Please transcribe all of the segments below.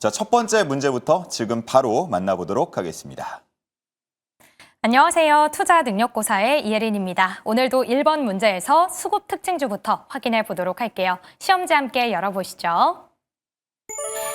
자, 첫 번째 문제부터 지금 바로 만나보도록 하겠습니다. 안녕하세요. 투자능력고사의 이혜린입니다. 오늘도 1번 문제에서 수급 특징주부터 확인해 보도록 할게요. 시험지 함께 열어보시죠.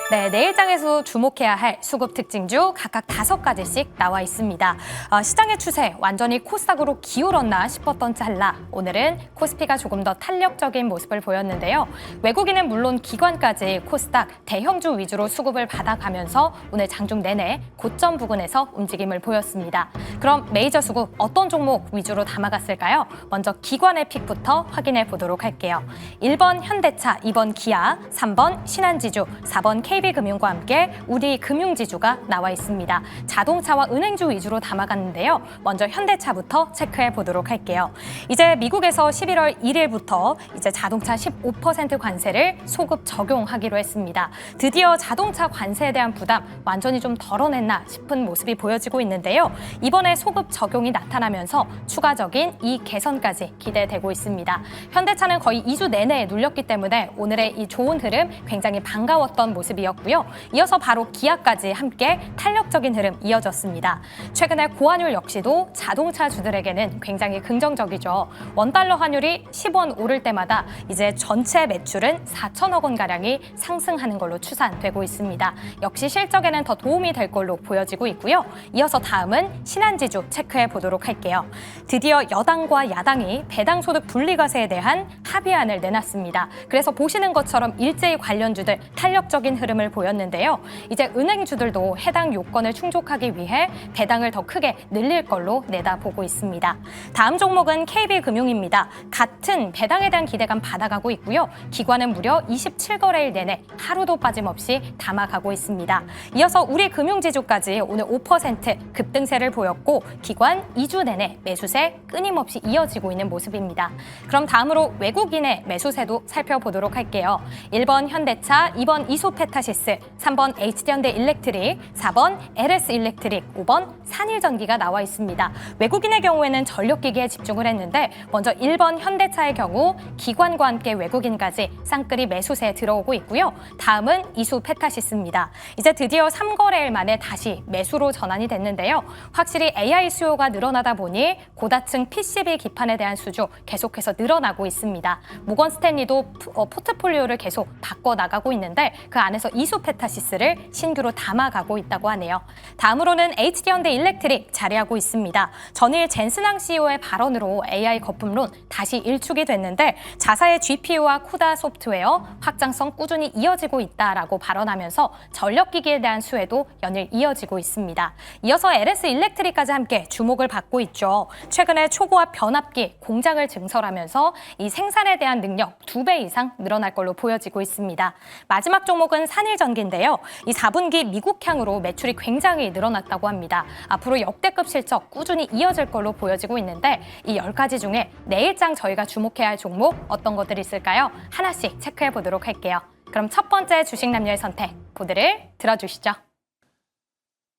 네, 내일장에서 주목해야 할 수급 특징주 각각 5가지씩 나와 있습니다. 시장의 추세 완전히 코스닥으로 기울었나 싶었던 찰나 오늘은 코스피가 조금 더 탄력적인 모습을 보였는데요. 외국인은 물론 기관까지 코스닥 대형주 위주로 수급을 받아가면서 오늘 장중 내내 고점 부근에서 움직임을 보였습니다. 그럼 메이저 수급 어떤 종목 위주로 담아갔을까요? 먼저 기관의 픽부터 확인해 보도록 할게요. 1번 현대차, 2번 기아, 3번 신한지주, 4번 KB금융과 함께 우리 금융지주가 나와 있습니다. 자동차와 은행주 위주로 담아갔는데요. 먼저 현대차부터 체크해 보도록 할게요. 이제 미국에서 11월 1일부터 이제 자동차 15% 관세를 소급 적용하기로 했습니다. 드디어 자동차 관세에 대한 부담 완전히 좀 덜어냈나 싶은 모습이 보여지고 있는데요. 이번에 소급 적용이 나타나면서 추가적인 이익 개선까지 기대되고 있습니다. 현대차는 거의 2주 내내 눌렸기 때문에 오늘의 이 좋은 흐름 굉장히 반가웠던 모습이었고요. 이어서 바로 기아까지 함께 탄력적인 흐름 이어졌습니다. 최근에 고환율 역시도 자동차주들에게는 굉장히 긍정적이죠. 원달러 환율이 10원 오를 때마다 이제 전체 매출은 4천억 원가량이 상승하는 걸로 추산되고 있습니다. 역시 실적에는 더 도움이 될 걸로 보여지고 있고요. 이어서 다음은 신한지주 체크해 보도록 할게요. 드디어 여당과 야당이 배당소득 분리과세에 대한 합의안을 내놨습니다. 그래서 보시는 것처럼 일제히 관련주들 탄력적인 흐름을 보였는데요. 이제 은행주들도 해당 요건을 충족하기 위해 배당을 더 크게 늘릴 걸로 내다보고 있습니다. 다음 종목은 KB금융입니다. 같은 배당에 대한 기대감 받아가고 있고요. 기관은 무려 27거래일 내내 하루도 빠짐없이 담아가고 있습니다. 이어서 우리 금융지주까지 오늘 5% 급등세를 보였고 기관 2주 내내 매수세 끊임없이 이어지고 있는 모습입니다. 그럼 다음으로 외국인의 매수세도 살펴보도록 할게요. 1번 현대차, 2번 이소페타시스, 3번 HD현대 일렉트릭, 4번 LS 일렉트릭, 5번 산일전기가 나와 있습니다. 외국인의 경우에는 전력기기에 집중을 했는데 먼저 1번 현대차의 경우 기관과 함께 외국인까지 쌍끌이 매수세에 들어오고 있고요. 다음은 이소페타시스입니다. 이제 드디어 3거래일 만에 다시 매수로 전환이 됐는데요. 확실히 AI 수요가 늘어나다 보니 고다층 PCB 기판에 대한 수주 계속해서 늘어나고 있습니다. 모건 스탠리도 포트폴리오를 계속 바꿔나가고 있는데 그 안에서 이소페타시스를 신규로 담아가고 있다고 하네요. 다음으로는 HD현대 일렉트릭 자리하고 있습니다. 전일 젠슨항 CEO의 발언으로 AI 거품론 다시 일축이 됐는데 자사의 GPU와 쿠다 소프트웨어 확장성 꾸준히 이어지고 있다라고 발언하면서 전력기기에 대한 수혜도 연일 이어지고 있습니다. 이어서 LS 일렉트릭까지 함께 주목을 받고 있죠. 최근에 초고압 변압기 공장을 증설하면서 이 생산에 대한 능력 2배 이상 늘어날 걸로 보여지고 있습니다. 마지막 종목은 산일전기인데요. 이 4분기 미국향으로 매출이 굉장히 늘어났다고 합니다. 앞으로 역대급 실적 꾸준히 이어질 걸로 보여지고 있는데 이 10가지 중에 내일장 저희가 주목해야 할 종목 어떤 것들이 있을까요? 하나씩 체크해 보도록 할게요. 그럼 첫 번째 주식 남녀의 선택 보드를 들어주시죠.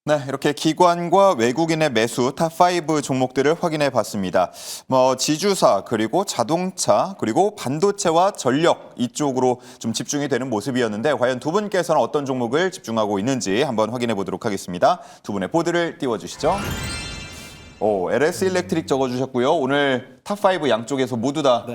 네, 이렇게 기관과 외국인의 매수 탑5 종목들을 확인해 봤습니다. 지주사, 그리고 자동차, 그리고 반도체와 전력 이쪽으로 좀 집중이 되는 모습이었는데 과연 두 분께서는 어떤 종목을 집중하고 있는지 한번 확인해 보도록 하겠습니다. 두 분의 보드를 띄워주시죠. LS 일렉트릭 적어주셨고요. 오늘 탑5 양쪽에서 모두 다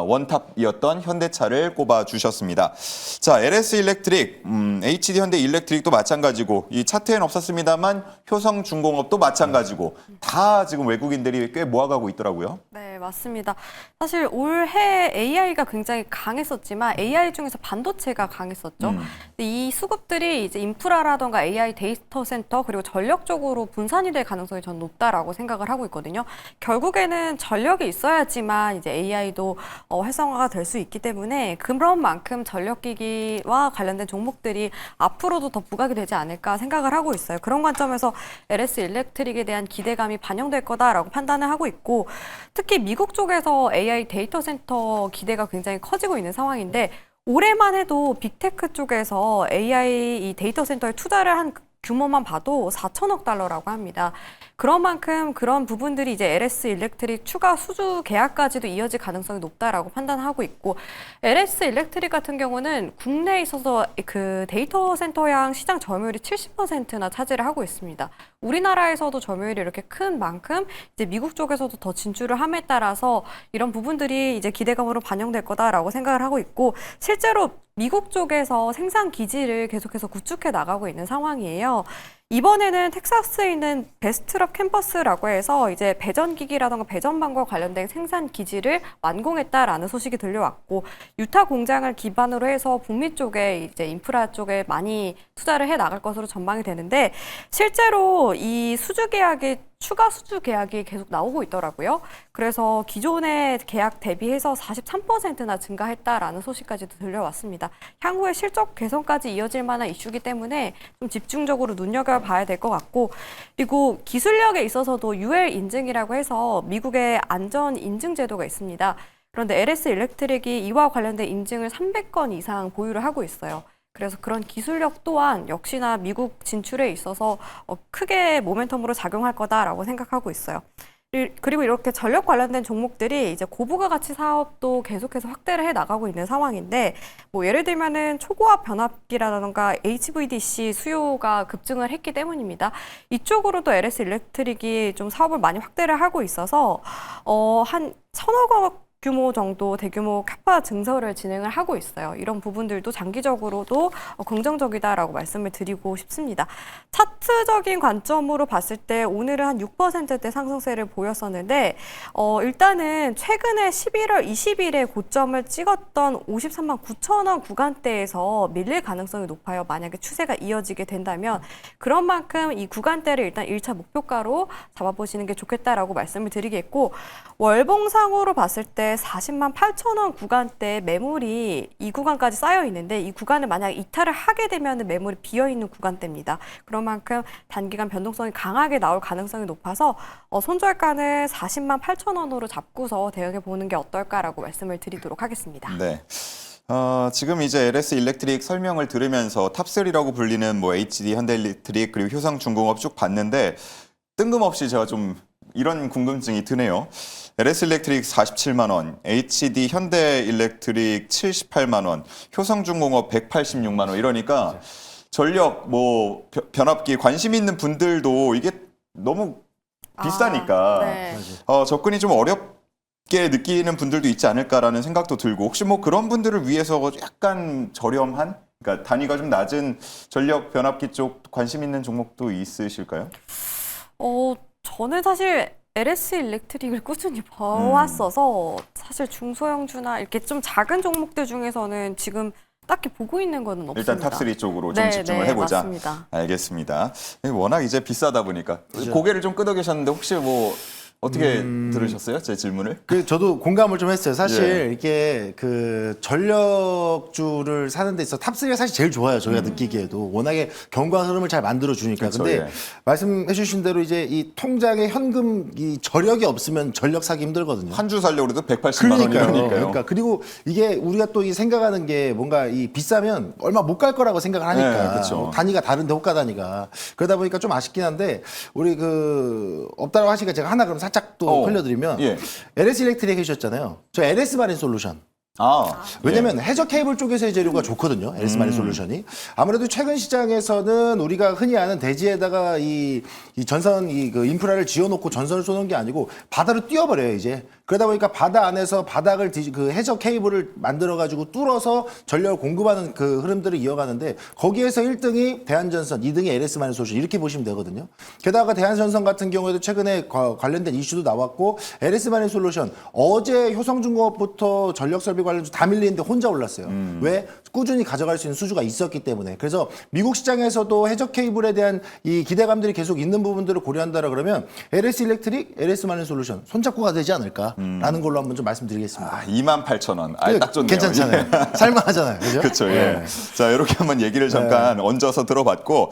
원탑이었던 현대차를 꼽아주셨습니다. 자, LS 일렉트릭, HD 현대 일렉트릭도 마찬가지고 이 차트에는 없었습니다만 효성중공업도 마찬가지고 다 지금 외국인들이 꽤 모아가고 있더라고요. 네, 맞습니다. 사실 올해 AI가 굉장히 강했었지만 AI 중에서 반도체가 강했었죠. 근데 이 수급들이 이제 인프라라던가 AI 데이터 센터 그리고 전력 쪽으로 분산이 될 가능성이 전 높다라고 생각을 하고 있거든요. 결국에는 전력이 있어야지만 이제 AI도 활성화가 될 수 있기 때문에 그런 만큼 전력기기와 관련된 종목들이 앞으로도 더 부각이 되지 않을까 생각을 하고 있어요. 그런 관점에서 LS 일렉트릭에 대한 기대감이 반영될 거다라고 판단을 하고 있고 특히 미국 쪽에서 AI 데이터 센터 기대가 굉장히 커지고 있는 상황인데 올해만 해도 빅테크 쪽에서 AI 이 데이터 센터에 투자를 한 규모만 봐도 4천억 달러라고 합니다. 그런 만큼 그런 부분들이 이제 LS 일렉트릭 추가 수주 계약까지도 이어질 가능성이 높다라고 판단하고 있고, LS 일렉트릭 같은 경우는 국내에 있어서 그 데이터 센터향 시장 점유율이 70%나 차지를 하고 있습니다. 우리나라에서도 점유율이 이렇게 큰 만큼 이제 미국 쪽에서도 더 진출을 함에 따라서 이런 부분들이 이제 기대감으로 반영될 거다라고 생각을 하고 있고, 실제로 미국 쪽에서 생산 기지를 계속해서 구축해 나가고 있는 상황이에요. 이번에는 텍사스에 있는 베스트럽 캠퍼스라고 해서 이제 배전기기라던가 배전반과 관련된 생산 기지를 완공했다라는 소식이 들려왔고, 유타 공장을 기반으로 해서 북미 쪽에 이제 인프라 쪽에 많이 투자를 해 나갈 것으로 전망이 되는데, 실제로 이 수주 계약이 추가 수주 계약이 계속 나오고 있더라고요. 그래서 기존의 계약 대비해서 43%나 증가했다라는 소식까지도 들려왔습니다. 향후에 실적 개선까지 이어질 만한 이슈이기 때문에 좀 집중적으로 눈여겨봐야 될 것 같고, 그리고 기술력에 있어서도 UL 인증이라고 해서 미국의 안전 인증 제도가 있습니다. 그런데 LS 일렉트릭이 이와 관련된 인증을 300건 이상 보유를 하고 있어요. 그래서 그런 기술력 또한 역시나 미국 진출에 있어서 크게 모멘텀으로 작용할 거다라고 생각하고 있어요. 그리고 이렇게 전력 관련된 종목들이 이제 고부가 가치 사업도 계속해서 확대를 해 나가고 있는 상황인데, 뭐 예를 들면은 초고압 변압기라던가 HVDC 수요가 급증을 했기 때문입니다. 이쪽으로도 LS 일렉트릭이 좀 사업을 많이 확대를 하고 있어서 한 1,000억 원 규모 정도 대규모 카파 증설을 진행을 하고 있어요. 이런 부분들도 장기적으로도 긍정적이다라고 말씀을 드리고 싶습니다. 차트적인 관점으로 봤을 때 오늘은 한 6%대 상승세를 보였었는데, 일단은 최근에 11월 20일에 고점을 찍었던 53만 9천 원 구간대에서 밀릴 가능성이 높아요. 만약에 추세가 이어지게 된다면 그런 만큼 이 구간대를 일단 1차 목표가로 잡아보시는 게 좋겠다라고 말씀을 드리겠고, 월봉상으로 봤을 때 40만 8천 원 구간대 매물이 이 구간까지 쌓여 있는데, 이 구간을 만약 이탈을 하게 되면 매물이 비어 있는 구간대입니다. 그런 만큼 단기간 변동성이 강하게 나올 가능성이 높아서 손절가는 40만 8천 원으로 잡고서 대응해 보는 게 어떨까라고 말씀을 드리도록 하겠습니다. 네. 지금 이제 LS 일렉트릭 설명을 들으면서 탑3라고 불리는 뭐 HD, 현대일렉트릭 그리고 효성중공업 쭉 봤는데, 뜬금없이 제가 좀 이런 궁금증이 드네요. LS 일렉트릭 47만 원, HD 현대일렉트릭 78만 원, 효성중공업 186만 원, 이러니까 전력 뭐 변압기 관심 있는 분들도 이게 너무 비싸니까 네. 접근이 좀 어렵게 느끼는 분들도 있지 않을까라는 생각도 들고, 혹시 뭐 그런 분들을 위해서 약간 저렴한, 그러니까 단위가 좀 낮은 전력 변압기 쪽 관심 있는 종목도 있으실까요? 저는 사실 LS 일렉트릭을 꾸준히 봐왔어서 사실 중소형주나 이렇게 좀 작은 종목들 중에서는 지금 딱히 보고 있는 거는 없습니다. 일단 탑3 쪽으로 좀 집중을 해보자. 맞습니다. 알겠습니다. 워낙 이제 비싸다 보니까 그죠. 고개를 좀 끄덕이셨는데 혹시 뭐 어떻게 들으셨어요? 제 질문을? 저도 공감을 좀 했어요. 사실 예. 이게 그 전력주를 사는 데 있어 탑3가 사실 제일 좋아요. 저희가 느끼기에도 워낙에 경과 흐름을 잘 만들어 주니까. 그렇죠, 근데 예. 말씀해 주신 대로 이제 이 통장에 현금 이 저력이 없으면 전력 사기 힘들거든요. 한 주 살려고 해도 180만 원이니까요. 그러니까 그리고 이게 우리가 또 이 생각하는 게 뭔가 이 비싸면 얼마 못 갈 거라고 생각을 하니까. 네, 그렇죠. 단위가 다른데 호가 단위가. 그러다 보니까 좀 아쉽긴 한데, 우리 그 없다라고 하시니까 제가 하나 그럼 살짝 또 흘려드리면, 예. LS 일렉트릭 해주셨잖아요. 저 LS 마린 솔루션. 왜냐면 해저 케이블 쪽에서의 재료가 좋거든요. LS 마린 솔루션이. 아무래도 최근 시장에서는 우리가 흔히 아는 대지에다가 이 전선 그 인프라를 지어놓고 전선을 쏘는 게 아니고 바다로 뛰어버려요 이제. 그러다 보니까 바다 안에서 바닥을 그 해저 케이블을 만들어 가지고 뚫어서 전력을 공급하는 그 흐름들을 이어가는데, 거기에서 1등이 대한전선, 2등이 LS 마린 솔루션, 이렇게 보시면 되거든요. 게다가 대한전선 같은 경우에도 최근에 관련된 이슈도 나왔고, LS 마린 솔루션 어제 효성중공업부터 전력 설비 관련주 다 밀리는데 혼자 올랐어요. 왜? 꾸준히 가져갈 수 있는 수주가 있었기 때문에. 그래서 미국 시장에서도 해저 케이블에 대한 이 기대감들이 계속 있는 부분들을 고려한다라 그러면 LS 일렉트릭, LS 마린 솔루션 손잡고가 되지 않을까라는 걸로 한번 좀 말씀드리겠습니다. 28,000원. 딱 좋네요. 괜찮잖아요. 살만하잖아요. 그죠? 그렇죠. 예. 자, 이렇게 한번 얘기를 잠깐 얹어서 들어봤고,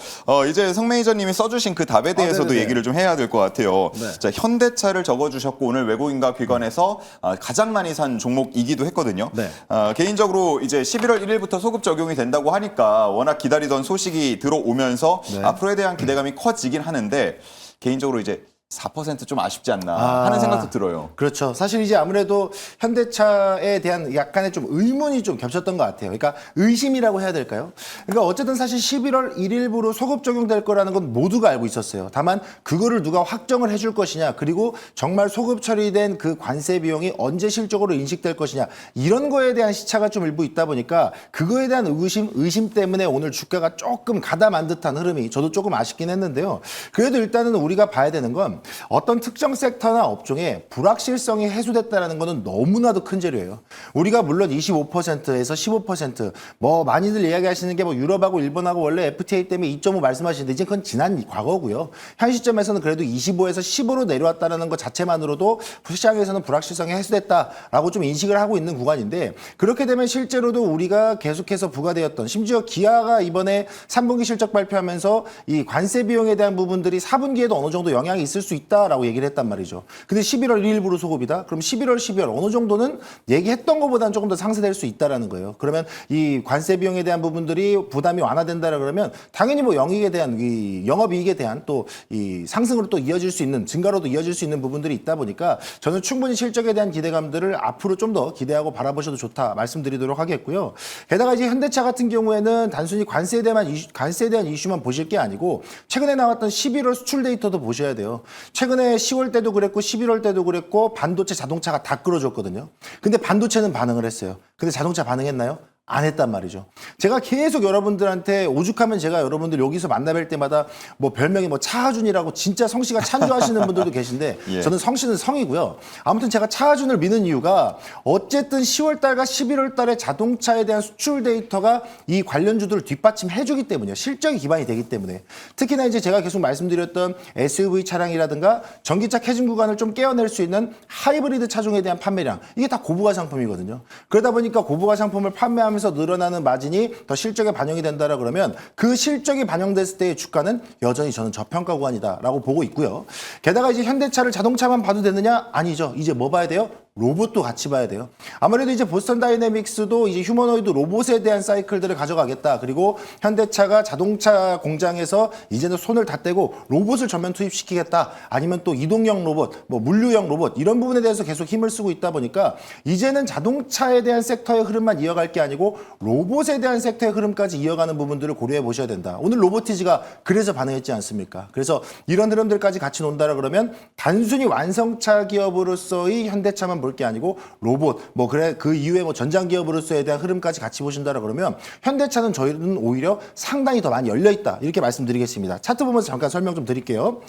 이제 성 매니저님이 써주신 그 답에 대해서도 네네네. 얘기를 좀 해야 될 것 같아요. 네. 자, 현대차를 적어주셨고, 오늘 외국인과 기관에서 가장 많이 산 종목이기도 했거든요. 네. 개인적으로 이제 11월 1일부터 내일부터 소급 적용이 된다고 하니까 워낙 기다리던 소식이 들어오면서 네. 앞으로에 대한 기대감이 커지긴 하는데 개인적으로 이제 4% 좀 아쉽지 않나 하는 생각도 들어요. 그렇죠. 사실 이제 아무래도 현대차에 대한 약간의 좀 의문이 좀 겹쳤던 것 같아요. 그러니까 의심이라고 해야 될까요? 그러니까 어쨌든 사실 11월 1일부로 소급 적용될 거라는 건 모두가 알고 있었어요. 다만 그거를 누가 확정을 해줄 것이냐, 그리고 정말 소급 처리된 그 관세 비용이 언제 실적으로 인식될 것이냐, 이런 거에 대한 시차가 좀 일부 있다 보니까 그거에 대한 의심 때문에 오늘 주가가 조금 가담한 듯한 흐름이 저도 조금 아쉽긴 했는데요. 그래도 일단은 우리가 봐야 되는 건 어떤 특정 섹터나 업종에 불확실성이 해소됐다는 거는 너무나도 큰 재료예요. 우리가 물론 25%에서 15%, 뭐 많이들 이야기하시는 게 뭐 유럽하고 일본하고 원래 FTA 때문에 2.5 말씀하시는데 이제 그건 지난 과거고요. 현 시점에서는 그래도 25에서 15로 내려왔다는 것 자체만으로도 시장에서는 불확실성이 해소됐다라고 좀 인식을 하고 있는 구간인데, 그렇게 되면 실제로도 우리가 계속해서 부과되었던, 심지어 기아가 이번에 3분기 실적 발표하면서 이 관세 비용에 대한 부분들이 4분기에도 어느 정도 영향이 있을 수 있다라고 얘기를 했단 말이죠. 근데 11월 1일부로 소급이다? 그럼 11월, 12월 어느 정도는 얘기했던 것보다는 조금 더 상쇄될 수 있다라는 거예요. 그러면 이 관세 비용에 대한 부분들이 부담이 완화된다라 그러면 당연히 뭐 영익에 대한 이 영업이익에 대한 또 이 상승으로 또 이어질 수 있는, 증가로도 이어질 수 있는 부분들이 있다 보니까 저는 충분히 실적에 대한 기대감들을 앞으로 좀 더 기대하고 바라보셔도 좋다 말씀드리도록 하겠고요. 게다가 이제 현대차 같은 경우에는 단순히 관세에 대한 이슈만 보실 게 아니고 최근에 나왔던 11월 수출 데이터도 보셔야 돼요. 최근에 10월 때도 그랬고 11월 때도 그랬고 반도체, 자동차가 다 끌어줬거든요. 근데 반도체는 반응을 했어요. 근데 자동차 반응했나요? 안 했단 말이죠. 제가 계속 여러분들한테 오죽하면 제가 여러분들 여기서 만나뵐 때마다 뭐 별명이 뭐 차하준이라고 진짜 성씨가 찬조하시는 분들도 계신데 예. 저는 성씨는 성이고요. 아무튼 제가 차하준을 믿는 이유가 어쨌든 10월 달과 11월 달에 자동차에 대한 수출 데이터가 이 관련주들을 뒷받침해주기 때문이에요. 실적이 기반이 되기 때문에. 특히나 이제 제가 계속 말씀드렸던 SUV 차량이라든가 전기차 캐즘 구간을 좀 깨어낼 수 있는 하이브리드 차종에 대한 판매량, 이게 다 고부가 상품이거든요. 그러다 보니까 고부가 상품을 판매하면서 늘어나는 마진이 더 실적에 반영이 된다라 그러면 그 실적이 반영됐을 때의 주가는 여전히 저는 저평가 구간이다라고 보고 있고요. 게다가 이제 현대차를 자동차만 봐도 되느냐? 아니죠. 이제 뭐 봐야 돼요? 로봇도 같이 봐야 돼요. 아무래도 이제 보스턴 다이내믹스도 이제 휴머노이드 로봇에 대한 사이클들을 가져가겠다. 그리고 현대차가 자동차 공장에서 이제는 손을 다 떼고 로봇을 전면 투입시키겠다. 아니면 또 이동형 로봇, 뭐 물류형 로봇, 이런 부분에 대해서 계속 힘을 쓰고 있다 보니까 이제는 자동차에 대한 섹터의 흐름만 이어갈 게 아니고 로봇에 대한 섹터의 흐름까지 이어가는 부분들을 고려해 보셔야 된다. 오늘 로보티지가 그래서 반응했지 않습니까? 그래서 이런 흐름들까지 같이 논다라 그러면 단순히 완성차 기업으로서의 현대차만 볼 게 아니고 로봇, 뭐 그래 그 이후에 뭐 전장 기업으로서에 대한 흐름까지 같이 보신다라 그러면 현대차는 저희는 오히려 상당히 더 많이 열려 있다. 이렇게 말씀드리겠습니다. 차트 보면서 잠깐 설명 좀 드릴게요.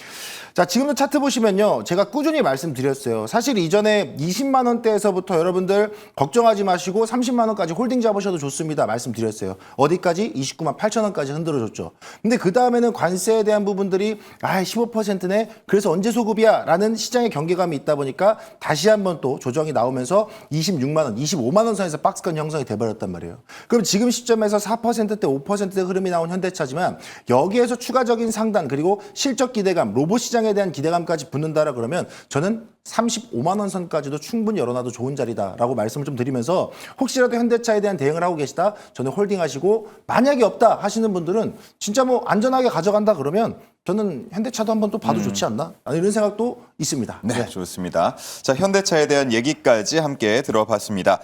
자, 지금도 차트 보시면요. 제가 꾸준히 말씀드렸어요. 사실 이전에 20만 원대에서부터 여러분들 걱정하지 마시고 30만 원까지 홀딩 잡으셔도 좋습니다. 말씀드렸어요. 어디까지? 29만 8천 원까지 흔들어줬죠. 근데 그 다음에는 관세에 대한 부분들이 15%네. 그래서 언제 소급이야? 라는 시장의 경계감이 있다 보니까 다시 한번 또 조정이 나오면서 26만 원, 25만 원 선에서 박스권 형성이 돼버렸단 말이에요. 그럼 지금 시점에서 4%대, 5%대 흐름이 나온 현대차지만 여기에서 추가적인 상단, 그리고 실적 기대감, 로봇 시장에 대한 기대감까지 붙는다라 그러면 저는 35만 원 선까지도 충분히 열어놔도 좋은 자리다라고 말씀을 좀 드리면서 혹시라도 현대차에 대한 대응을 하고 계시다, 저는 홀딩하시고 만약에 없다 하시는 분들은 진짜 뭐 안전하게 가져간다 그러면 저는 현대차도 한번 또 봐도 좋지 않나? 이런 생각도 있습니다. 네, 좋습니다. 자, 현대차에 대한 얘기까지 함께 들어봤습니다.